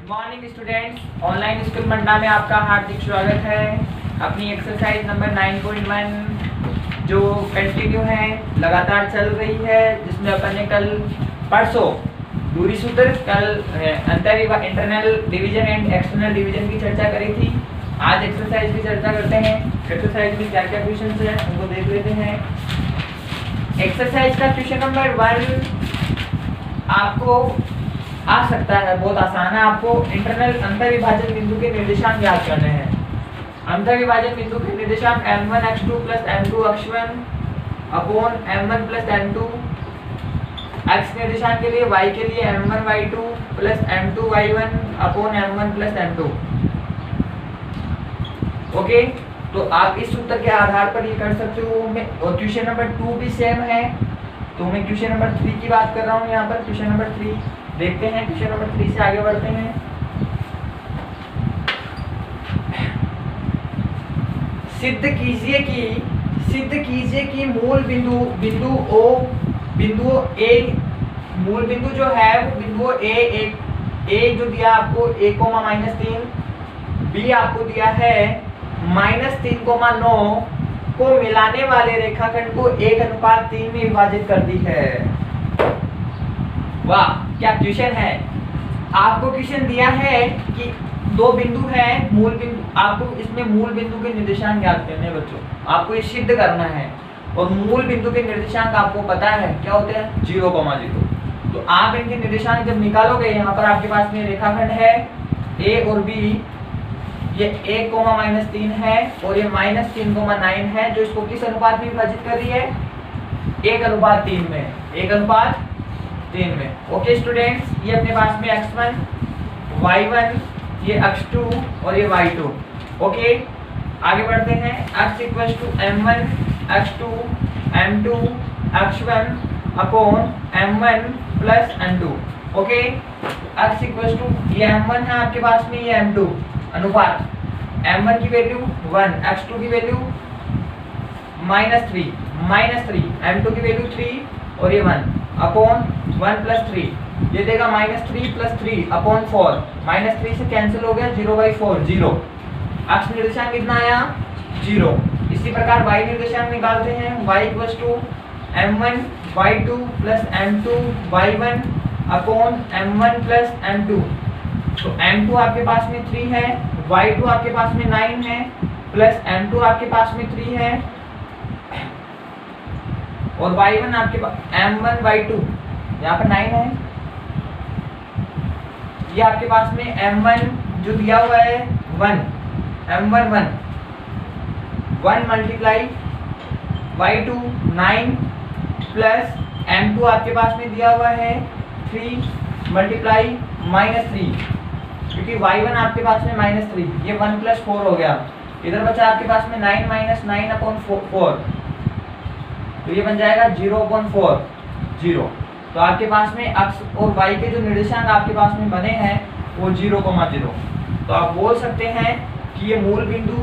Good morning students, online school Manda में आपका हार्दिक स्वागत है। अपनी एक्सरसाइज नंबर 9.1 जो कंटिन्यू है, लगातार चल रही है, जिसमें अपन ने कल परसों दूरी सूत्र, कल internal division and external division की चर्चा करी थी। आज एक्सरसाइज की चर्चा करते हैं। एक्सरसाइज में क्या क्या क्वेश्चन है उनको देख लेते हैं। एक्सरसाइज का क्वेश्चन नंबर 1 आपको आ सकता है, बहुत आसान है। आपको इंटरनल अंतर विभाजन बिंदु के निर्देशांक ज्ञात करने हैं। अंतर विभाजन बिंदु के निर्देशांक m1 x2 plus m2 x1 upon m1 plus m2। x निर्देशांक के लिए, y के लिए m1 y2 plus m2 y1 upon m1 plus m2। Okay, तो आप इस सूत्र के आधार पर ये कर सकते हो। और क्वेश्चन नंबर 2 भी सेम है, तो मैं क्वेश्चन नंबर 3 की बात कर रहा हूँ यहाँ पर। क्वेश्चन नंबर 3 देखते हैं। क्वेश्चन नंबर 3 से आगे बढ़ते हैं। सिद्ध कीजिए कि मूल बिंदु ए, मूल बिंदु जो है वो बिंदु ए जो दिया आपको a,-3, बी आपको दिया है -3,9 को मिलाने वाले रेखाखंड को 1:3 में विभाजित कर दी है। वाह, क्या क्वेश्चन है। आपको क्वेश्चन दिया है कि दो बिंदु है, मूल बिंदु, आपको इसमें मूल बिंदु के निर्देशांक ज्ञात करने हैं बच्चों। आपको ये सिद्ध करना है। और मूल बिंदु के निर्देशांक आपको पता है क्या होते हैं, 0,0। तो आप इनके निर्देशांक जब निकालोगे, यहाँ पर आपके पास में रेखाखंड है ए और बी, ये 1,-3 है और ये -3,9 है, जो इसको किस अनुपात में विभाजित कर रही है, 1:3 में, 1:3 में। ओके स्टूडेंट्स, ये अपने पास में x1 y1, ये x2 और ये y2। ओके, आगे बढ़ते हैं। x = m1 x2 m2 x1 upon m1 plus m2। Okay, x = ये m1 है आपके पास में, ये m2, अनुपात m1 की वैल्यू 1, x2 की वैल्यू -3, m2 की वैल्यू 3 और ये 1 अपॉन 1 + 3, ये देगा -3 + 3 अपॉन 4, -3 से कैंसिल हो गया, 0/4, 0। x निर्देशांक कितना आया, 0। इसी प्रकार y निर्देशांक निकालते हैं। y = m1 y2 plus m2 y1 upon m1 plus m2। तो m2 आपके पास में 3 है, y2 आपके पास में 9 है, प्लस m2 आपके पास में 3 है और y1 आपके पास m1 y2 यहाँ पर 9 है। ये आपके पास में m1 जो दिया हुआ है 1, m1 1 multiply y2 9 plus m2 आपके पास में दिया हुआ है 3 मल्टीप्लाई -3, क्योंकि y1 आपके पास में -3, ये 1 + 4 हो गया। इधर बचा आपके पास में 9 - 9/4, तो ये बन जाएगा 0/4, 0। तो आपके पास में x और y के जो निर्देशांक आपके पास में बने हैं वो 0,0। तो आप बोल सकते हैं कि ये मूल बिंदु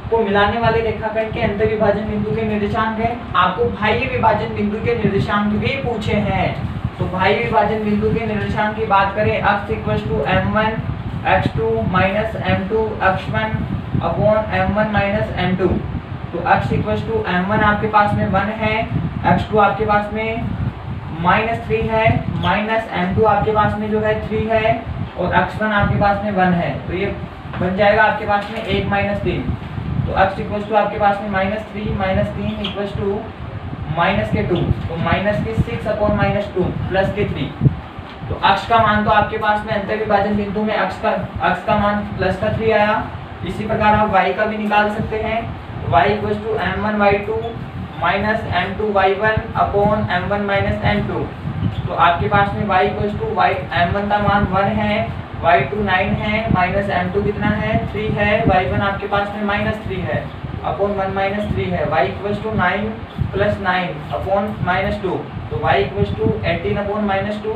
को मिलाने वाले रेखाखंड के अंतर विभाजन बिंदु के निर्देशांक है। आपको बाह्य विभाजन बिंदु के निर्देशांक भी पूछे हैं। तो बाह्य विभाजन बिंदु के निर्देशांक की बात करें, x = m1 x2 m2 x1 upon m1 m2। तो x = m1 आपके पास में 1 है, x2 आपके पास में -3 है, -m2 आपके पास में जो है 3 है और x1 आपके पास में 1 है। तो ये बन जाएगा आपके पास में 1 - 3। तो x = आपके पास में -3 - 3 -2, तो -6 अपॉन -2 प्लस के 3। तो x का मान तो आपके पास में अंतर विभाजन बिंदु में x का मान +3 आया। इसी प्रकार आप y का भी निकाल सकते हैं। y = m1 y2 m2 y1 upon m1 m2। तो आपके पास में y = m1 का मान 1 है, y2 9 है, -m2 कितना है, 3 है, y1 आपके पास में -3 है अपॉन 1 - 3 है। y = 9 + 9 अपॉन -2, तो y = 18 अपॉन -2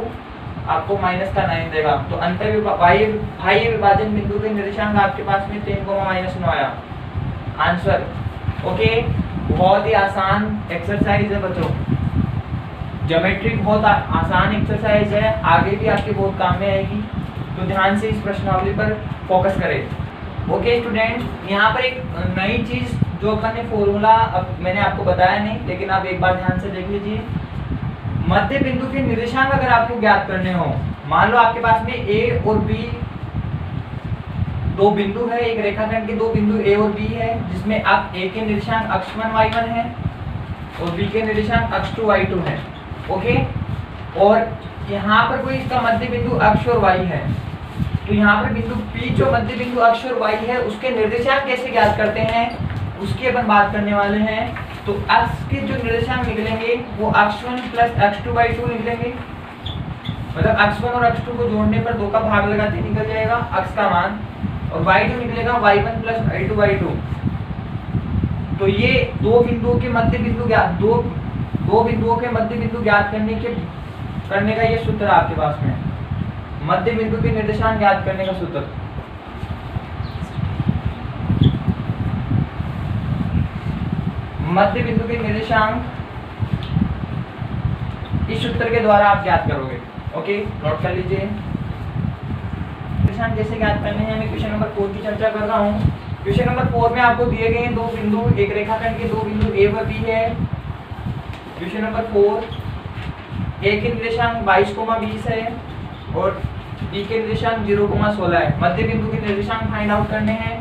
आपको -9 देगा। तो अंतर बाह्य विभाजन बिंदु के निर्देशांक आपके पास में 3,-9 आया आंसर। ओके, बहुत ही आसान एक्सरसाइज है बच्चों। ज्योमेट्री बहुत आसान एक्सरसाइज है, आगे भी आपके बहुत काम में आएगी। तो ध्यान से इस प्रश्नावली पर फोकस करें। ओके स्टूडेंट, यहाँ पर एक नई चीज जो अपन ने फॉर्मूला अब मैंने आपको बताया नहीं, लेकिन आप एक बार ध्यान से देख लीजिए। मध्य बिंदु के निर्देशांक अगर आपको ज्ञात करने हो, मान लो आपके पास में ए और बी दो बिंदु है, एक रेखाखंड के दो बिंदु ए और बी है, जिसमें आप ए के निर्देशांक x1 y1 है और बी के निर्देशांक x2 y2 है। ओके, और यहाँ पर कोई इसका मध्य बिंदु x और y है, तो यहाँ पर बिंदु P जो मध्य बिंदु x और y है उसके निर्देशांक कैसे ज्ञात करते हैं उसकी अपन बात करने वाले हैं। तो x के जो निर्देशांक निकलेंगे वो x1 प्लस x2 बाई 2 निकलेंगे, मतलब x1 और x2 को जोड़ने पर 2 का भाग लगाते निकल जाएगा x का मान, और y2 निकलेगा y1 प्लस y2 बाई 2। तो ये दो बिंदुओं के मध्य बिंदु ज्ञात दो बिंदुओं के मध्य बिंदु ज्ञात करने का ये सूत्र आपके पास में, मध्य बिंदु के निर्देशांक ज्ञात करने का सूत्र। मध्य बिंदु के निर्देशांक इस सूत्र के द्वारा आप ज्ञात करोगे। ओके, नोट कर लीजिए। निर्देशांक जैसे ज्ञात करने हैं, मैं क्वेश्चन नंबर 4 की चर्चा कर रहा हूँ। क्वेश्चन नंबर 4 में आपको दिए गए हैं दो बिंदु, एक रेखाखंड के दो बिंदु ए व बी है। क्वेश्चन नंबर 4, ए के निर्देशांक 22,20 है और बी के निर्देशांक 0,16 है। मध्य बिंदु के निर्देशांक फाइंड आउट करने हैं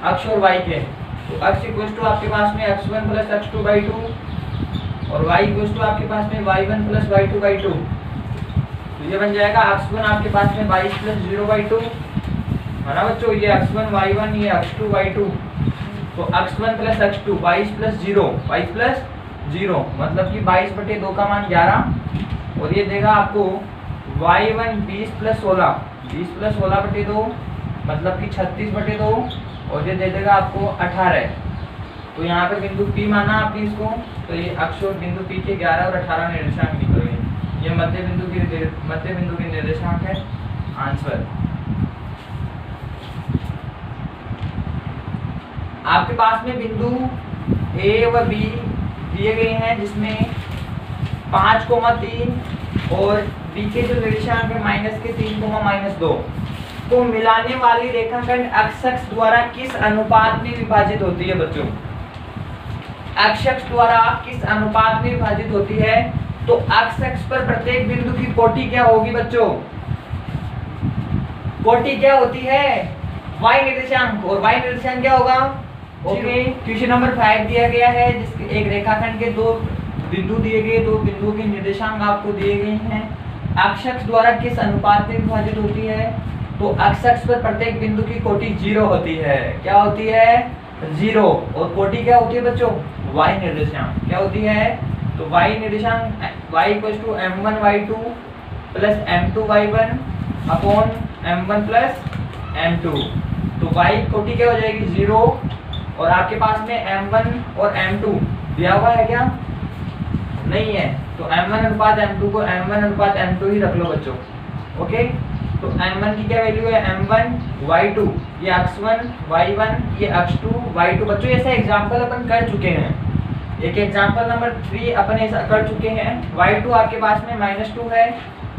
x और y के। तो x इक्वल टू आपके पास में x1 प्लस x2 बाई 2 और y इक्वल टू आपके पास में y1 प्लस y2 बाई 2। तो ये बन जाएगा x1 आपके पास में 22 प्लस 0 बाई 2 है ना बच्चों, ये x1 y1 ये x2 y2। तो x1 प्लस x2 22 प्लस 0 मतलब कि 22/2 का मान 11, और ये देगा आपको y1 20 प्लस 16/2 मतलब कि 36/2, और ये दे देगा आपको 18। तो यहाँ पर बिंदु P माना आपने इसको, तो ये अक्ष और बिंदु P के 11 और 18 निर्देशांक निकलेंगे। ये मध्य बिंदु के निर्देशांक है आंसर। आपके पास में बिंदु A व B दिए गए हैं, जिसमें 5,3 और B के जो निर्देशांक है -3,-2 को मिलाने वाली रेखाखंड x द्वारा किस अनुपात में विभाजित होती है बच्चों? x द्वारा किस अनुपात में विभाजित होती है? तो x पर प्रत्येक बिंदु की कोटि क्या होगी बच्चों? कोटि क्या होती है? y निर्देशांक, और y निर्देशांक क्या होगा? ओके, क्वेश्चन नंबर 5 दिया गया है, जिसके एक रेखाखंड के दो बिंदु दिए गए, दो बिंदुओं के निर्देशांक आपको दिए गए हैं। x द्वारा किस अनुपात में विभाजित होती है? तो x पर प्रत्येक बिंदु की कोटि 0 होती है। क्या होती है? 0। और कोटि क्या होती है बच्चों? y निर्देशांक। क्या होती है? तो y निर्देशांक y = m1y2 plus m2y1 upon m1 plus m2। तो y कोटि क्या हो जाएगी? 0। और आपके पास में m1 और m2 दिया हुआ है क्या? नहीं है, तो m1 अनुपात m2 को m1 अनुपात m2 ही रख लो बच्चों। ओके, तो m1 की क्या वैल्यू है? m1 y2 ये x1 y1 ये x2 y2। बच्चों ऐसा एग्जांपल अपन कर चुके हैं, एक एग्जांपल नंबर 3 अपन ऐसा कर चुके हैं। y2 आपके पास में -2 है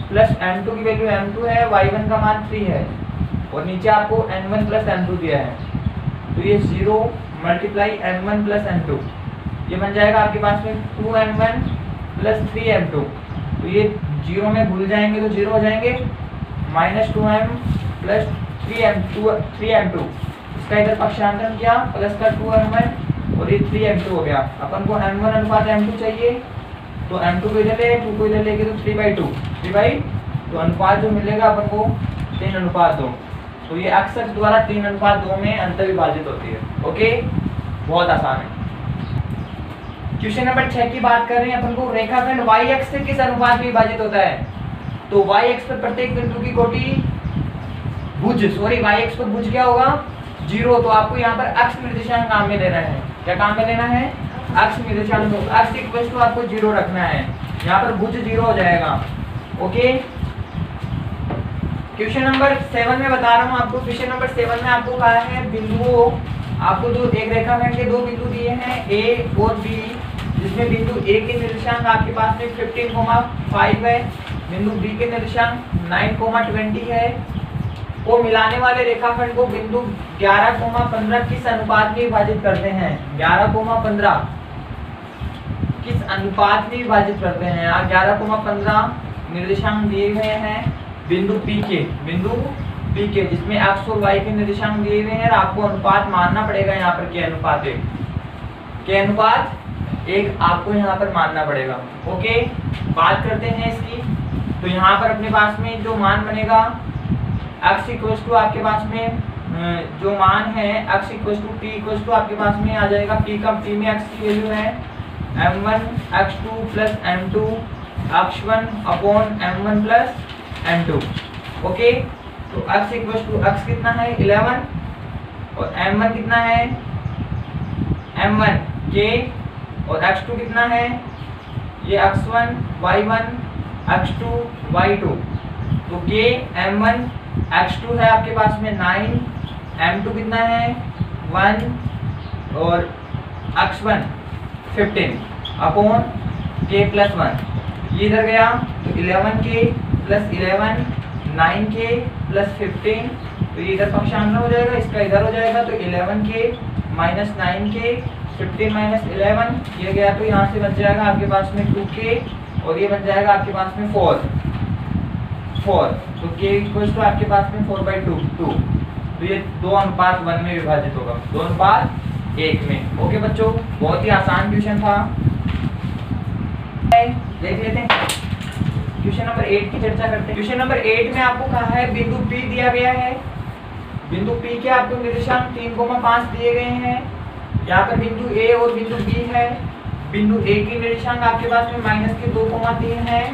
प्लस m2 की वैल्यू m2 है, y1 का मान 3 है, और नीचे आपको n1 प्लस m2 दिया है। तो ये 0 मल्टीप्लाई m1 प्लस m2, ये बन जाएगा आपके पास में 2m1 प्लस 3m2। तो ये 0 में भूल जाएंगे तो 0 हो जाएंगे, -2m प्लस 3m2। इसका इधर पक्षांतरण किया, प्लस का 2m1 और ये 3m2 हो गया। अपन को m1 अनुपात m2 चाहिए, तो m2 को इधर ले, 2 को इधर लेके तो 3/2 तो अनुपात जो मिलेगा अपन को 3:2। तो ये x द्वारा 3:2 में अंतर विभाजित होती है। ओके, बहुत आसान है। क्वेश्चन नंबर 6 की बात कर रहे हैं अपन को, रेखाखंड y अक्ष से किस अनुपात में विभाजित होता है? तो y अक्ष पर प्रत्येक बिंदु की कोटि y अक्ष पर भुज क्या होगा? 0। तो आपको यहाँ पर अक्ष निर्देशांक काम में लेना है। क्या काम में लेना है? अक्ष निर्देशांक। अक्ष इक्वल टू आपको 0 रखना है, यहाँ पर भुज 0 हो जाएगा। ओके, क्वेश्चन नंबर 7 में बता रहा हूँ आपको। क्वेश्चन नंबर 7 में आपको कहा है बिंदुओं, आपको जो एक रेखाखंड के दो बिंदु दिए हैं A और B, जिसमें बिंदु A के निर्देशांक आपके पास में 15,5 है, बिंदु B के निर्देशांक 9,20 है, को मिलाने वाले रेखाखंड को बिंदु 11,15 किस अनुपात में विभाजित करते हैं? 11,15 किस अनुपात में विभाजित करते हैं? 11,15 निर्देशांक दिए हुए हैं बिंदु P के, जिसमें x और y के निर्देशांक दिए हुए हैं और आपको अनुपात मानना पड़ेगा यहाँ पर के अनुपात 1 आपको यहाँ पर मानना पड़ेगा। ओके, बात करते हैं इसकी। तो यहाँ पर अपने पास में जो मान बनेगा x इक्वल टू आपके पास में जो मान है x equal to p equal to आपके पास में आ जाएगा p में x की वैल्यू है m1 x2 plus m2 x1 upon m1 plus m2। Okay, तो x इक्वल टू x कितना है 11 और m1 कितना है m1 k और x2 कितना है ये x1 y1 x2 y2। तो k m1 x2 है आपके पास में 9, m2 कितना है 1 और x1 15 अपॉन k प्लस 1। ये इधर गया तो 11k प्लस 11 9k प्लस 15, तो ये इधर पक्षांतर हो जाएगा, इसका इधर हो जाएगा तो 11k माइनस 9k 15 माइनस 11 ये गया तो यहाँ से बच जाएगा आपके पास में 2k और ये बन जाएगा आपके पास में 4। तो k इक्वल टू आपके पास में 4/2 तो ये 2:1 में विभाजित होगा, 2:1 में। ओके बच्चों, बहुत ही आसान क्वेश्चन था, देख लेते हैं। क्वेश्चन नंबर 8 की चर्चा करते हैं। क्वेश्चन नंबर 8 में आपको कहा है बिंदु P दिया गया है, बिंदु P के आपको निर्देशांक 3,5 दिए गए हैं। यहाँ पर बिंदु A और बिंदु B है। बिंदु A की निर्देशांक आपके पास में -2,3 है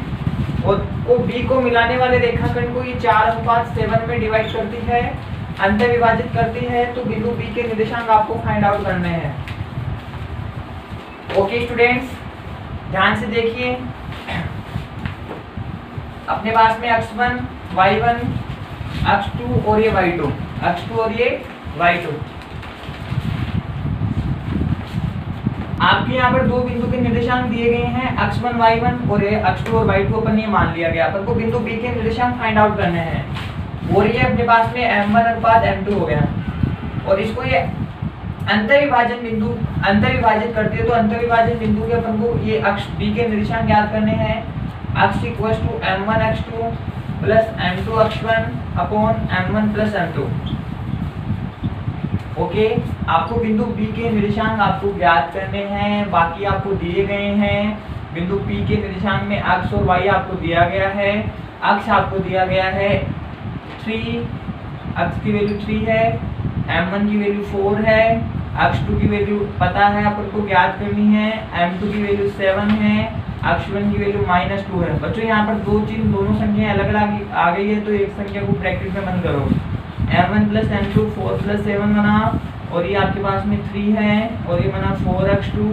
और को B को मिलाने वाले रेखाखंड को ये 4:7 में डिवाइड करती है, अंत विभाजित करती है। तो बिंदु B के निर्देशांक आपको फाइंड आउट करने हैं। ओके स्टूडेंट्स, ध्यान से देखिए, अपने पास में x1 y1 x2 और ये y2 आपके यहाँ पर दो बिंदु के निर्देशांक दिए गए हैं x1 y1 और ये x2 और y2 अपन ये मान लिया गया। अपन को बिंदु B के निर्देशांक फाइंड आउट करने हैं और ये अपने पास में m1 अनुपात m2 हो गया और इसको ये अंतर्विभाजन विभाजित करती है। तो अंतर्विभाजन बिंदु के अपन को ये अक्ष B के निर्देशांक ज्ञात करने हैं। x equal to m1 x2 plus m2 x1 upon m1 plus m2। Okay, आपको बिंदु B के निर्देशांक आपको ज्ञात करने हैं, बाकी आपको दिए गए हैं। बिंदु P के निर्देशांक में x और y आपको दिया गया है। x आपको दिया गया है 3, x की वैल्यू 3 है, m1 की वैल्यू 4 है, x2 की वैल्यू पता है अपन को ज्ञात करनी है, m2 की वैल्यू 7 है, x1 की वैल्यू -2 है। बच्चों यहाँ पर दोनों संख्याएं अलग अलग आ गई है तो एक संख्या को ब्रैकेट में बंद करो। m1 प्लस m2 4 प्लस 7 बना और ये आपके पास में 3 है और ये बना 4x2,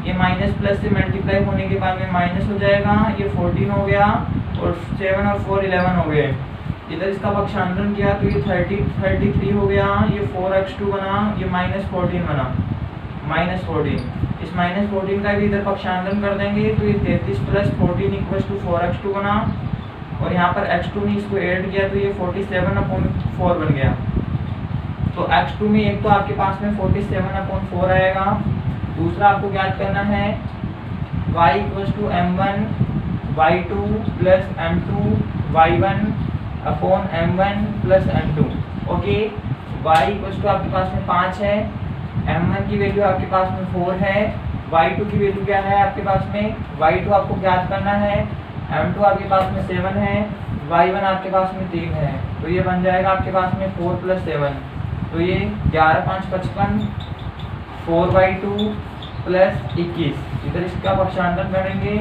ये माइनस प्लस से मल्टीप्लाई होने के बाद में माइनस हो जाएगा, ये 14 हो गया और 7 और 4 11 हो गए। इधर इसका पक्षांतरण किया तो ये 33 हो गया, ये 4x2 बना, ये -14 बना, -14। इस -14 का भी इधर पक्षांतरण कर देंगे तो ये 33 प्लस 14 इक्वल टू 4x2 बना और यहाँ पर x2 में इसको ऐड किया तो ये 47/4 बन गया। तो x2 में एक तो आपके पास में 47/4 आएगा, दूसरा आपको ज्ञात करना है y equal to m1 y2 plus m2 y1 upon m1 plus m2। Okay, y equal to आपके पास में 5 है, m1 की वैल्यू आपके पास में 4 है, y2 की वैल्यू क्या है आपके पास में, y2 आपको ज्ञात करना है, m2 आपके पास में 7 है, y1 आपके पास में 3 है। तो ये बन जाएगा आपके पास में 4 प्लस 7, तो ये 11 5 55 4/2 प्लस 21। इधर इसका पक्षांतरण करेंगे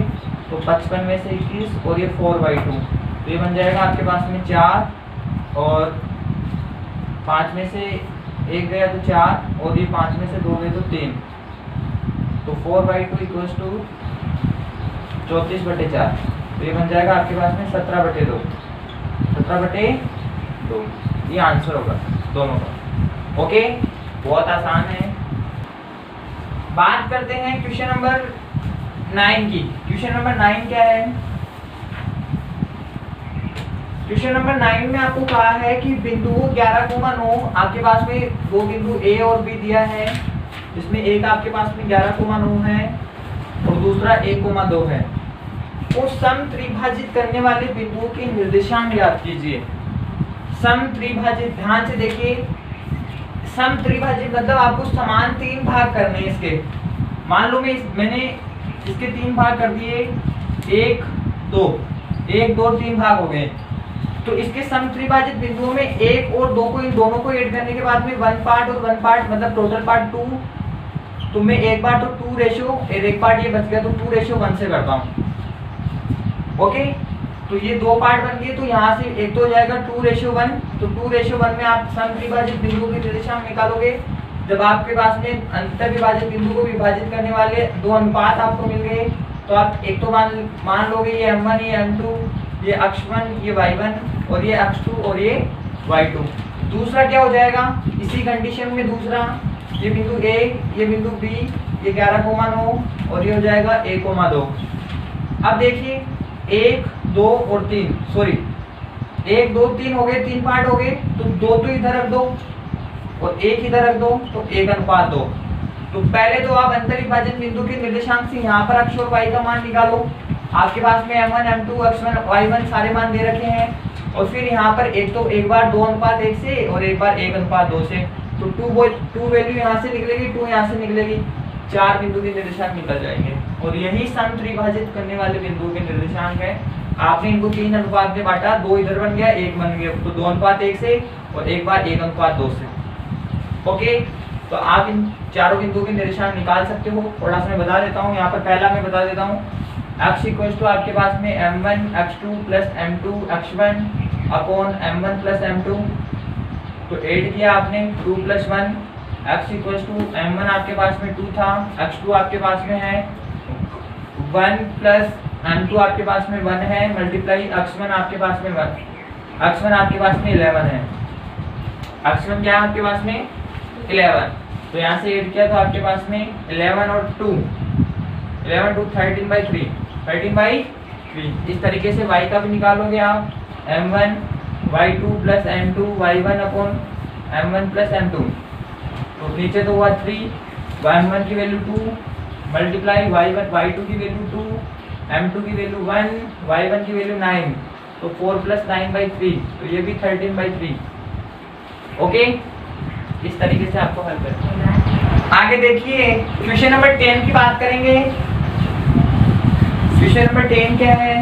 तो 55 में से 21 और ये 4/2, तो ये बन जाएगा आपके पास में 4 और 5 में से 1 गया तो 4 और ये 5 में से 2 गए तो 3, तो 4/2 इक्वल्स टू 34/4। तो ये बन जाएगा आपके पास में 17/2, 17/2 ये आंसर होगा दोनों का। ओके, बहुत आसान है। बात करते हैं क्वेश्चन नंबर 9 की। क्वेश्चन नंबर 9 क्या है? क्वेश्चन नंबर 9 में आपको कहा है कि बिंदु 11,9 आपके पास में दो बिंदु ए और बी दिया है, जिसमें एक आपके पास में 11,9 है और दूसरा 1,2 है। तो सम त्रिभाजित करने वाले बिंदुओं के निर्देशांक याद कीजिए। सम त्रिभाजित, ध्यान से देखिए, सम त्रिभाजित मतलब आपको समान 3 भाग करने हैं इसके। मान लो मैंने इसके 3 भाग कर दिए, 1 2 1 2 3 भाग हो गए। तो इसके सम त्रिभाजित बिंदुओं में 1 और 2 को, इन दोनों को ऐड करने के बाद में 1 पार्ट और 1 पार्ट मतलब टोटल पार्ट 2। तो मैं एक बार तो 2 रेशो और एक पार्ट ये बच गया तो 2:1 से करता हूँ। ओके, तो ये 2 पार्ट बन गए। तो यहाँ से एक तो हो जाएगा 2:1। तो 2:1 में आप सम त्रिभाजित बिंदुओं के निर्देशांक निकालोगे। जब आपके पास में अंतर विभाजित बिंदु को विभाजित करने वाले 2 अनुपात आपको मिल गए, तो आप एक तो मान लोगे ये m1 ये m2, ये x1 ये y1 और ये x2 और ये y2। दूसरा क्या हो जाएगा इसी कंडीशन में, दूसरा ये बिंदु A ये बिंदु B ये 11,9 और ये हो जाएगा 1,2। अब देखिए 1 2 और 3, सॉरी 1 2 3 हो गए, 3 पार्ट हो गए। तो 2 तो इधर रख दो और 1 इधर रख दो, तो 1:2। तो पहले तो आप अंतर विभाजन बिंदु के निर्देशांक से यहाँ पर x और y का मान निकालो। आपके पास में m1 m2 x1 y1 सारे मान दे रखे हैं। और फिर यहाँ पर एक बार 2:1 से और एक बार 1:2 से। तो 2 वैल्यू यहाँ से निकलेगी, 2 यहाँ से निकलेगी, 4 बिंदु के निर्देशांक निकल जाएंगे। और यही सम त्रिभाजित करने वाले बिंदुओं के निर्देशांक है। आपने इनको 3 अनुपात में बांटा, 2 इधर बन गया 1 बन गया, तो 2:1 से और एक बार 1:2 से। ओके, तो आप इन चारों बिंदुओं के निर्देशांक निकाल सकते हो। थोड़ा सा मैं बता देता हूँ, यहाँ पर पहला मैं बता देता हूँ। x इक्वल्स टू आपके पास में m1 x2 plus m2 x1 upon m1 plus m2। तो ऐड किया आपने 2 plus 1, x equals to m1 आपके पास में 2 था, x2 आपके पास में है 1 प्लस m2 आपके पास में 1 है, मल्टीप्लाई x1 आपके पास में 1, x1 आपके पास में 11 है। x1 क्या है आपके पास में 11। तो यहाँ से ऐड किया तो आपके पास में 11 और 2 11 2 13/3 13/3। इस तरीके से y का भी निकालोगे आप, m1 y2 plus m2 y1 upon m1 plus m2। तो नीचे तो हुआ 3, m1 की वैल्यू 2 मल्टीप्लाई y1 y2 की वैल्यू 2, m2 की वैल्यू 1, y1 की वैल्यू 9। तो 4 प्लस 9/3, तो ये भी 13/3। ओके, इस तरीके से आपको हल करना है। आगे देखिए क्वेश्चन नंबर 10 की बात करेंगे। क्वेश्चन नंबर 10 क्या है?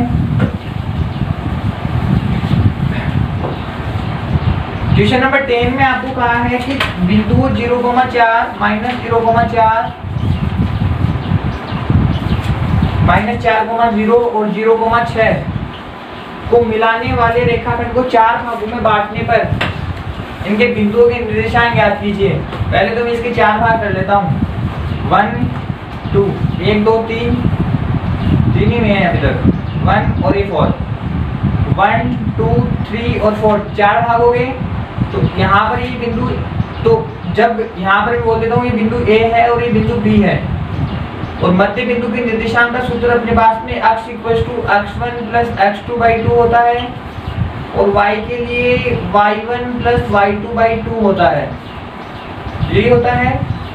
क्वेश्चन नंबर 10 में आपको कहा है कि बिंदु 0,4 माइनस 0,4 माइनस 4,0 और 0,6 को मिलाने वाले रेखाखंड को 4 भागों में बांटने पर इनके बिंदुओं के निर्देशांक ज्ञात कीजिए। पहले तो मैं इसके 4 भाग कर लेता हूँ। 1 2 1 2 3 3 ही में है अभी तक, 1 और एक और 1 2 3 और 4 4 भाग हो गए। तो यहाँ पर ये बिंदु, तो जब यहाँ पर मैं बोल देता हूँ ये बिंदु A है और ये बिंदु B है, और मध्य बिंदु के निर्देशांक का सूत्र अपने पास में x equals to x1 plus x2/2 होता है और y के लिए y1 प्लस y2/2 होता है, यही होता है।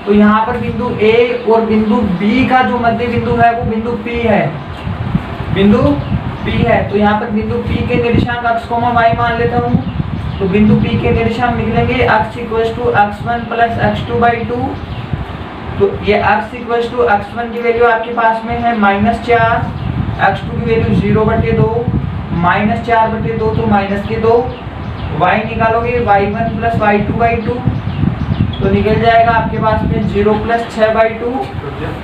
तो यहाँ पर बिंदु A और बिंदु B का जो मध्य बिंदु है वो बिंदु P है, बिंदु P है। तो यहाँ पर बिंदु P के निर्देशांक x, y मान लेता हूँ। तो बिंदु P के निर्देशांक निकलेंगे x equals to x1 plus x2/2। तो ये x इक्वल्स टू x1 की वैल्यू आपके पास में है -4, x2 की वैल्यू 0/2, -4/2 तो -2। y निकालोगे y1 प्लस y2/2, तो निकल जाएगा आपके पास में 0 प्लस 6/2,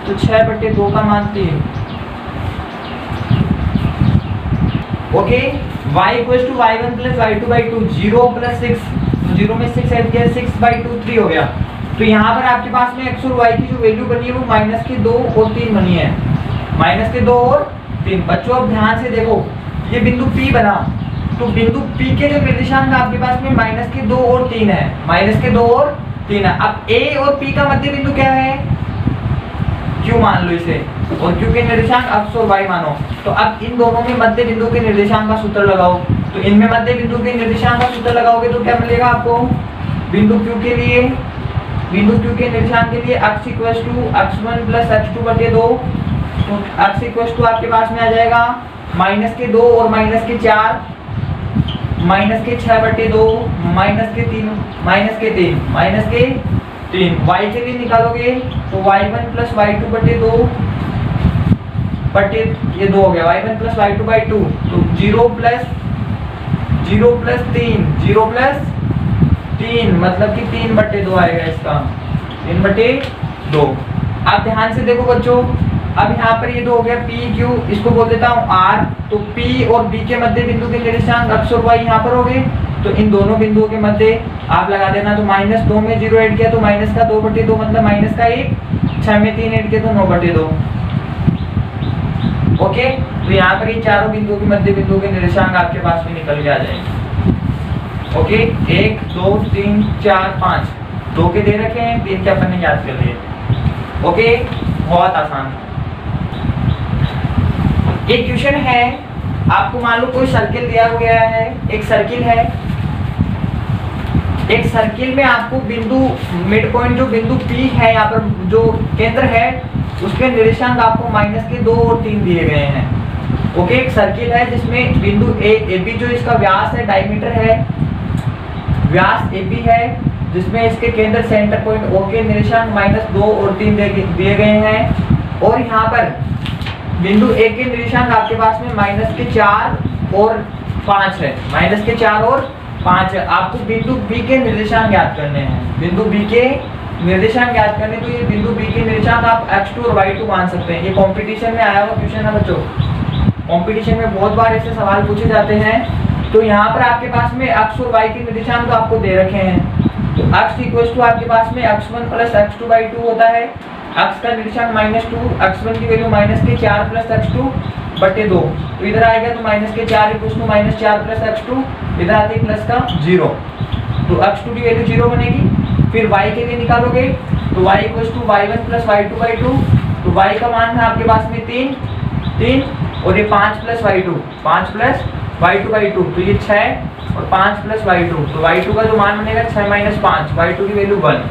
तो 6/2 का मान 3। Okay, y equals to y1 plus y2/2, 0 plus 6, तो 0 में 6 ऐड किया 6/2 3 हो गया। तो यहाँ पर आपके पास में x और y की जो वैल्यू बनी है वो -2 और 3 बनी है, -2 और 3। बच्चों अब ध्यान से देखो, ये बिंदु P बना, तो बिंदु P के जो निर्देशांक आपके पास में -2 और 3 है, -2 और 3 है। अब A और P का मध्य बिंदु क्या है? Q मान लो इसे, और Q के निर्देशांक x और y मानो। तो अब इन दोनों में मध्य बिंदु के निर्देशांक का सूत्र लगाओ। तो तो इनमें मध्य बिंदु के निर्देशांक का सूत्र लगाओगे तो क्या मिलेगा आपको? बिंदु Q के लिए, बिंदु Q के निर्देशांक के लिए x equal to x1 plus x2 बटे 2, तो x इक्वल टू आपके पास में आ जाएगा माइनस के 2 और माइनस के 4, माइनस के 6 बटे 2, माइनस के 3, माइनस के 3, माइनस के 3। y के लिए निकालोगे तो y1 प्लस y2 बटे 2 बटे ये 2 हो गया, y1 प्लस y2 बाई 2, तो 0 प्लस 3, 0 प्लस 3 मतलब कि 3 बटे 2 आएगा इसका, 3 बटे 2। अब ध्यान से देखो बच्चों, अब यहाँ पर ये 2 हो गया p q, इसको बोल देता हूँ r, तो p और b के मध्य बिंदु के निर्देशांक x और y यहाँ पर हो गए, तो इन दोनों बिंदुओं के मध्य आप लगा देना। तो -2 में 0 ऐड किया तो माइनस का 2 बटे 2 मतलब माइनस का 1, 6 में 3 ऐड किया तो 9 बटे 2। ओके, तो यहाँ पर ये चारों बिंदुओं के मध्य बिंदुओं के निर्देशांक आपके पास में निकल के आ जाएंगे। ओके, 1 2 3 4 5, 2 के दे रखे हैं, 3 के अपन ने याद कर लिए। ओके, बहुत आसान। एक क्वेश्चन है, आपको मान लो कोई सर्किल दिया गया है, एक सर्किल है, एक सर्किल में आपको बिंदु मिड पॉइंट जो बिंदु P है यहाँ पर जो केंद्र है उसके निर्देशांक आपको -2 और 3 दिए गए हैं। ओके, एक सर्किल है जिसमें बिंदु AB जो इसका व्यास है, डायमीटर है, व्यास AB है, जिसमें इसके केंद्र सेंटर पॉइंट O के निर्देशांक -2 और 3 दिए गए हैं। और यहाँ पर बिंदु A के निर्देशांक आपके पास में -4 और 5 है, -4 और 5 है। आपको बिंदु B के निर्देशांक ज्ञात करने हैं, बिंदु B के निर्देशांक ज्ञात करने। तो ये बिंदु B के निर्देशांक आप x2 और y2 मान सकते हैं। ये कंपटीशन में आया हुआ क्वेश्चन है बच्चों, कंपटीशन में बहुत बार ऐसे सवाल पूछे जाते हैं। तो यहाँ पर आपके पास में x और y के निर्देशांक तो आपको दे रखे हैं, तो x इक्वल टू आपके पास में x1 प्लस x2 बाई 2 होता है, x का निर्देशांक -2, x1 की वैल्यू -4 प्लस x2 बटे 2, तो इधर आएगा तो -4 इक्वल टू -4 प्लस x2, इधर आते ही प्लस का 0, तो x2 की वैल्यू 0 बनेगी। फिर y के लिए निकालोगे तो y equal to y1 plus y2 by 2, तो y का मान है आपके पास में 3 और ये 5 plus y2, 5 plus y2 by 2, तो ये 6 और 5 प्लस y2, तो y2 का जो मान बनेगा 6 माइनस 5, y2 की वैल्यू 1,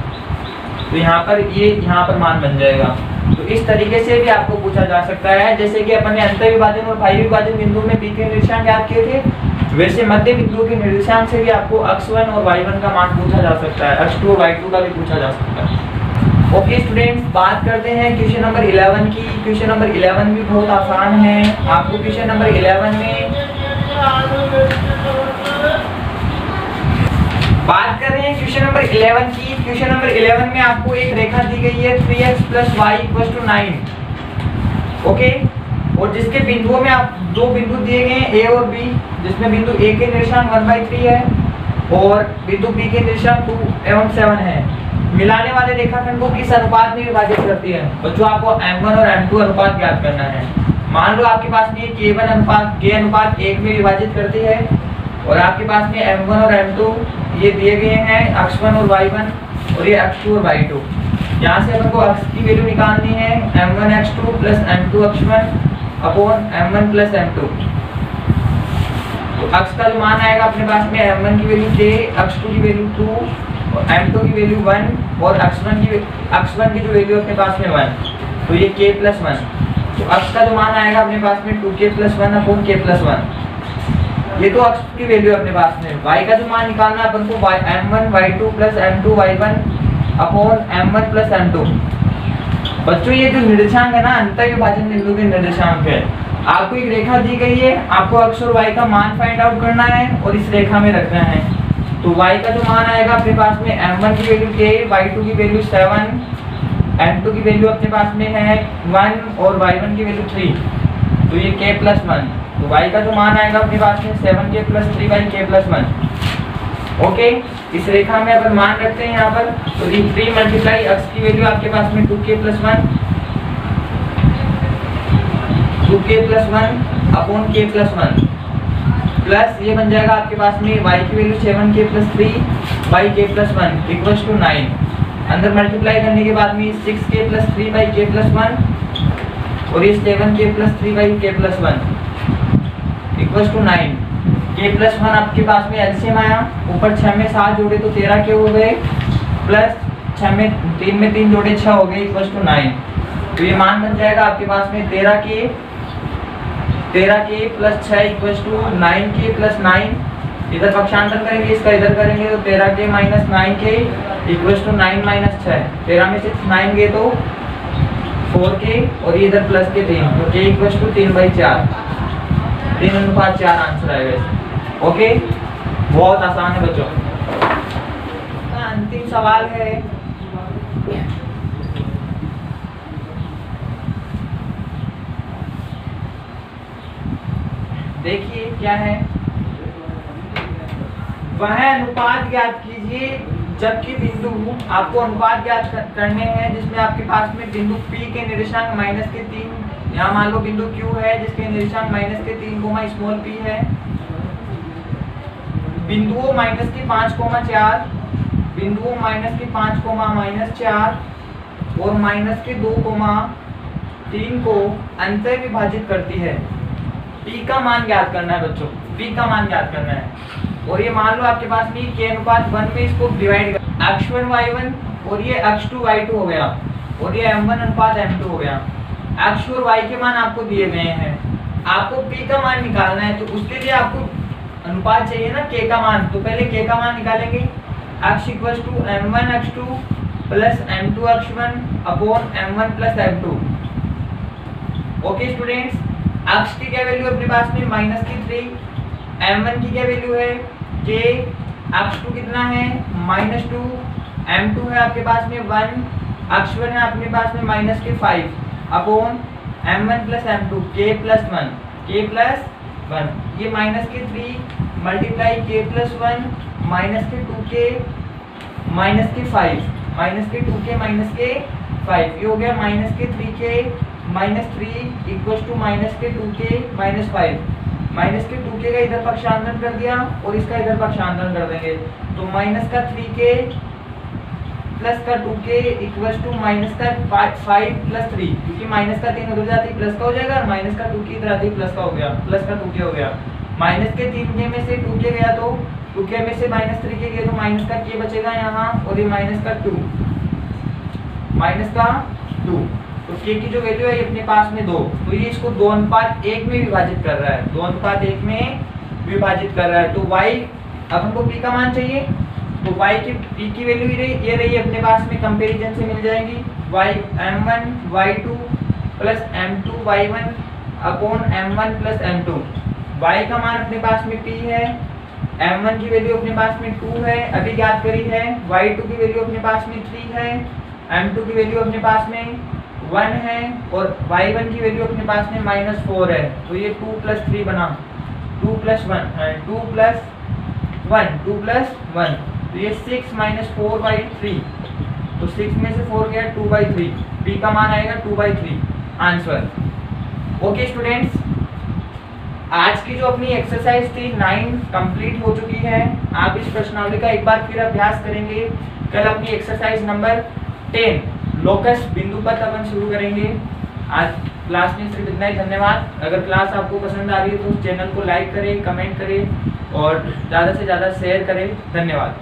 तो यहाँ पर ये यहाँ पर मान बन जाएगा। तो इस तरीके से भी आपको पूछा जा सकता है, जैसे कि अपन ने अंतर विभाजन और भाई विभाजन बिंदु में B के निर्देशांक ज्ञात किए थे, वैसे मध्य बिंदु के निर्देशांक से भी आपको x1 और y1 का मान पूछा जा सकता है, x2 और y2 का भी पूछा जा सकता है। ओके स्टूडेंट्स, बात करते हैं क्वेश्चन नंबर 11 की। क्वेश्चन नंबर 11 भी बहुत आसान है। आपको क्वेश्चन नंबर 11 में बात कर रहे हैं क्वेश्चन नंबर 11 की। क्वेश्चन नंबर 11 में आपको एक रेखा दी गई है 3x plus y equal to 9। Okay, और जिसके बिंदुओं में आप दो बिंदु दिए गए हैं A और B, जिसमें बिंदु A के निर्देशांक 1/3 है और बिंदु B के निर्देशांक 2 एवं 7 है। मिलाने वाले रेखाखंड को किस अनुपात में विभाजित करती है? बच्चों आपको m1 और m2 अनुपात ज्ञात करना है। मान लो आपके पास में k1 अनुपात k अनुपात 1 में विभाजित करती है और आपके पास में m1 और m2 ये दिए गए हैं, x1 और y1 और ये x2 और y2। यहाँ से अपन को x की वैल्यू निकालनी है m1 x2 plus m2 x1 upon m1 plus m2। तो x का जो मान आएगा अपने पास में m1 की वैल्यू k, x2 की वैल्यू 2 और m2 की वैल्यू 1 और x1 की जो वैल्यू अपने पास में 1, तो ये k प्लस 1। तो x का जो मान आएगा अपने पास में 2k plus 1 upon k plus 1। ये तो x की वैल्यू अपने पास में। y का जो मान निकालना है अपन को m1 y2 plus m2 y1 upon m1 plus m2। बच्चों ये जो निर्देशांक है ना, अंतर विभाजन बिंदु के निर्देशांक है। आपको एक रेखा दी गई है, आपको x और y का मान फाइंड आउट करना है और इस रेखा में रखना है। तो y का जो मान आएगा अपने पास में m1 की वैल्यू k, y2 की वैल्यू 7, m2 की वैल्यू अपने पास में है 1 और y1 की वैल्यू 3, तो ये k प्लस 1। तो y का जो मान आएगा अपने पास में 7k plus 3 by k plus 1। Okay, इस रेखा में अपन मान रखते हैं यहाँ पर, तो 3 मल्टीप्लाई x की वैल्यू आपके पास में 2k plus 1, 2k plus 1 upon k plus 1 plus ये बन जाएगा आपके पास में y की value 7k plus 3 by k plus 1 equals to 9। अंदर मल्टीप्लाई करने के बाद में 6k plus 3 by k plus 1 और ये 7k plus 3 by k plus 1 equals to 9। k plus 1 आपके पास में एलसीएम आया, ऊपर 6 में 7 जोड़े तो 13 के हो गए, प्लस 6 में 3 में 3 जोड़े 6 हो गए इक्वल टू 9। तो ये मान बन जाएगा आपके पास में 13k plus 6 equal to 9k plus 9। इधर पक्षांतर करेंगे, इसका इधर करेंगे तो 13k minus 9k equal to 9 minus 6। 13 में से 9 गए तो 4k और ये इधर प्लस के 3, तो k इक्वल टू 3/4, 3:4 आंसर आएगा। ओके, बहुत आसान है बच्चों। अंतिम सवाल है, देखिए क्या है, वह अनुपात ज्ञात कीजिए जबकि बिंदु आपको अनुपात ज्ञात करने हैं जिसमें आपके पास में बिंदु P के निर्देशांक माइनस के 3, यहाँ मान लो बिंदु Q है जिसके निर्देशांक माइनस के 3, स्मॉल p है, बिंदुओं माइनस के 5, 4, बिंदुओं माइनस के 5, -4 और माइनस के 2, 3 को अंतर विभाजित करती है। P का मान ज्ञात करना है बच्चों, P का मान ज्ञात करना है। और ये मान लो आपके पास में k अनुपात 1 में इसको डिवाइड कर, x1 y1 और ये x2 y2 हो गया, और ये m1 अनुपात m2 हो गया। x और y के मान आपको दिए गए हैं, आपको p का मान निकालना है, तो उसके लिए आपको अनुपात चाहिए ना k का मान, तो पहले k का मान निकालेंगे। x equal to m1 x2 plus m2 x1 upon m1 plus m2। Okay students, x की क्या वैल्यू अपने पास में माइनस की 3, m1 की क्या वैल्यू है k, x2 कितना है -2, m2 है आपके पास में 1, x1 है अपने पास में माइनस के 5 upon m1 plus m2 k plus 1, ये माइनस के 3 मल्टीप्लाई k प्लस 1 माइनस के 2k माइनस के 5, माइनस के 2k माइनस के 5, ये हो गया माइनस के 3k minus 3 equal to minus के 2k माइनस 5, माइनस के 2k का इधर पक्षांतरण कर दिया और इसका इधर पक्षांतरण कर देंगे, तो माइनस का 3k प्लस का 2k इक्वल टू माइनस का 5 प्लस 3, क्योंकि माइनस का 3 उधर जाती प्लस का हो जाएगा, और माइनस का 2k इधर आती प्लस का हो गया, प्लस का 2k हो गया। माइनस के 3k में से 2k गया तो 2k में से माइनस 3k गया तो माइनस का k बचेगा यहाँ, और ये माइनस का 2, तो k की जो वैल्यू है ये अपने पास में 2, तो ये इसको 2:1 में विभाजित कर रहा है, 2:1 में विभाजित कर रहा है। तो y, अब हमको p का मान चाहिए, तो y की p की वैल्यू ये रही अपने पास में, कंपैरिजन से मिल जाएगी y m1 y2 plus m2 y1 upon m1 plus m2। y का मान अपने पास में p है, m1 की वैल्यू अपने पास में 2 है अभी ज्ञात करी है, y2 की वैल्यू अपने पास में 3 है, m2 की वैल्यू अपने पास में 1 है, और y1 की वैल्यू अपने पास में -4 है, तो ये 2 प्लस 3 बना 2 प्लस 1, 2 प्लस 1, तो ये 6 माइनस 4/3, तो 6 में से 4 गया 2/3, p का मान आएगा 2/3 आंसर। ओके स्टूडेंट्स, आज की जो अपनी एक्सरसाइज थी 9 कंप्लीट हो चुकी है। आप इस प्रश्नावली का एक बार फिर अभ्यास करेंगे। कल अपनी एक्सरसाइज नंबर 10 लोकस बिंदु पर अपन शुरू करेंगे। आज क्लास में सिर्फ इतना ही। धन्यवाद। अगर क्लास आपको पसंद आ रही है तो चैनल को लाइक करें, कमेंट करें और ज़्यादा से ज़्यादा शेयर करें। धन्यवाद।